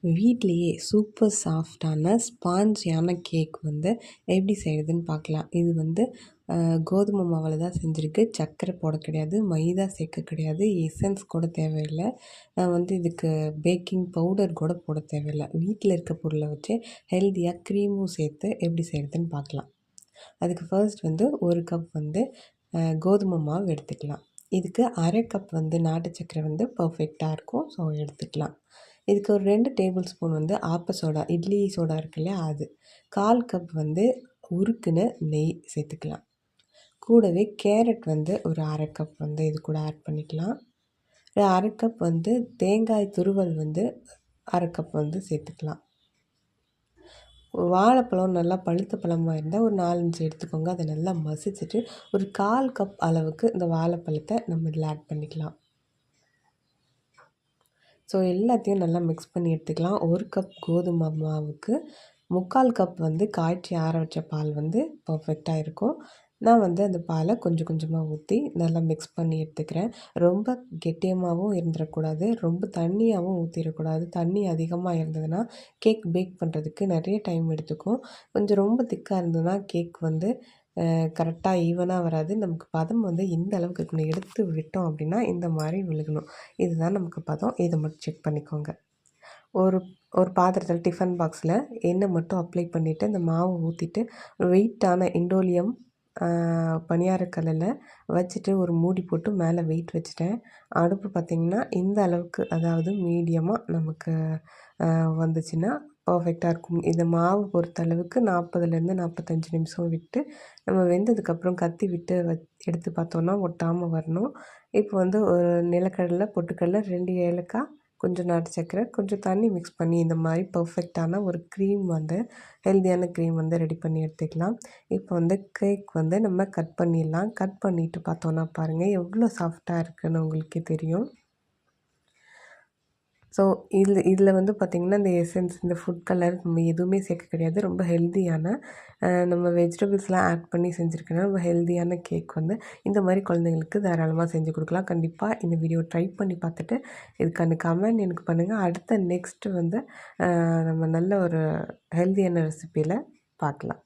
வீட்லேயே சூப்பர் சாஃப்டான ஸ்பாஞ்சியான கேக் வந்து எப்படி செய்கிறதுன்னு பார்க்கலாம். இது வந்து கோதுமை மாவில் தான் செஞ்சுருக்கு. சர்க்கரை போட கிடையாது, மைதா சேர்க்க கிடையாது, எசன்ஸ் கூட தேவையில்லை. வந்து இதுக்கு பேக்கிங் பவுடர் கூட போட தேவையில்லை. வீட்டில் இருக்க பொருளை வச்சு ஹெல்த்தியாக க்ரீமும் சேர்த்து எப்படி செய்கிறதுன்னு பார்க்கலாம். அதுக்கு ஃபர்ஸ்ட் வந்து 1 கப் வந்து கோதுமை மாவு எடுத்துக்கலாம். இதுக்கு அரை கப் வந்து நாட்டு சர்க்கரை வந்து பர்ஃபெக்டாக இருக்கும். ஸோ எடுத்துக்கலாம். இதுக்கு ஒரு 2 டேபிள் ஸ்பூன் வந்து ஆப்ப சோடா, இட்லி சோடா இருக்கு இல்லையா அது. 1/4 கப் வந்து உருக்குன நெய் சேர்த்துக்கலாம். கூடவே கேரட் வந்து ஒரு அரை கப் வந்து இது கூட ஆட் பண்ணிக்கலாம். அரை கப் வந்து தேங்காய் துருவல் வந்து அரை கப் வந்து சேர்த்துக்கலாம். வாழைப்பழம் நல்லா பழுத்த பழமாக இருந்தால் ஒரு 4, 5 எடுத்துக்கோங்க. அதை நல்லா மசிச்சுட்டு ஒரு 1/4 கப் அளவுக்கு இந்த வாழைப்பழத்தை நம்ம இதில் ஆட் பண்ணிக்கலாம். ஸோ எல்லாத்தையும் நல்லா மிக்ஸ் பண்ணி எடுத்துக்கலாம். 1 கப் கோதுமை மாவுக்கு 3/4 கப் வந்து காய்ச்சி ஆற வச்ச பால் வந்து பர்ஃபெக்டாக இருக்கும். நான் வந்து அந்த பாலை கொஞ்சம் கொஞ்சமாக ஊற்றி நல்லா மிக்ஸ் பண்ணி எடுத்துக்கிறேன். ரொம்ப கெட்டியமாகவும் இருந்துடக்கூடாது, ரொம்ப தண்ணியாகவும் ஊற்றிடக்கூடாது. தண்ணி அதிகமாக இருந்ததுன்னா கேக் பேக் பண்ணுறதுக்கு நிறைய டைம் எடுத்துக்கும். கொஞ்சம் ரொம்ப திக்காக இருந்ததுன்னா கேக் வந்து கரெக்டாக ஈவனாக வராது. நமக்கு பதம் வந்து இந்த அளவுக்கு இருக்கணும். எடுத்து விட்டோம் அப்படின்னா இந்த மாதிரி விழுகணும். இதுதான் நமக்கு பதம். இதை மட்டும் செக் பண்ணிக்கோங்க. ஒரு ஒரு பாத்திரத்தில் டிஃபன் பாக்ஸில் எண்ணெய் மட்டும் அப்ளை பண்ணிவிட்டு அந்த மாவு ஊற்றிட்டு வெயிட்டான இண்டோலியம் பணியாரக்கல்லில் வச்சுட்டு ஒரு மூடி போட்டு மேலே வெயிட் வச்சுட்டேன். அடுப்பு பார்த்திங்கன்னா இந்த அளவுக்கு, அதாவது மீடியமாக நமக்கு வந்துச்சுன்னா பர்ஃபெக்டாக இருக்கும். இந்த மாவு பொறுத்தளவுக்கு 40லேருந்து 45 நிமிஷம் விட்டு நம்ம வெந்ததுக்கப்புறம் கத்தி விட்டு எடுத்து பார்த்தோன்னா ஒட்டாமல் வரணும். இப்போ வந்து ஒரு நிலக்கடலை, பொட்டுக்கடலை, 2 ஏலக்காய், கொஞ்சம் நாட்டு சர்க்கரை, கொஞ்சம் தண்ணி மிக்ஸ் பண்ணி இந்த மாதிரி பர்ஃபெக்டான ஒரு க்ரீம் வந்து ஹெல்த்தியான க்ரீம் வந்து ரெடி பண்ணி எடுத்துக்கலாம். இப்போ வந்து கேக் வந்து நம்ம கட் பண்ணிடலாம். கட் பண்ணிவிட்டு பார்த்தோன்னா பாருங்கள் எவ்வளோ சாஃப்டாக இருக்குதுன்னு உங்களுக்கே தெரியும். ஸோ இதில் வந்து பார்த்திங்கன்னா இந்த எசன்ஸ், இந்த ஃபுட் கலர் நம்ம எதுவுமே சேர்க்க கிடையாது. ரொம்ப ஹெல்த்தியான நம்ம வெஜிடபிள்ஸ்லாம் ஆட் பண்ணி செஞ்சுருக்கனால ரொம்ப ஹெல்த்தியான கேக் வந்து இந்த மாதிரி குழந்தைங்களுக்கு தாராளமாக செஞ்சு கொடுக்கலாம். கண்டிப்பாக இந்த வீடியோ ட்ரை பண்ணி பார்த்துட்டு இதுக்கான கமெண்ட் எனக்கு பண்ணுங்கள். அடுத்த நெக்ஸ்ட்டு வந்து நம்ம நல்ல ஒரு ஹெல்த்தியான ரெசிப்பியில் பார்க்கலாம்.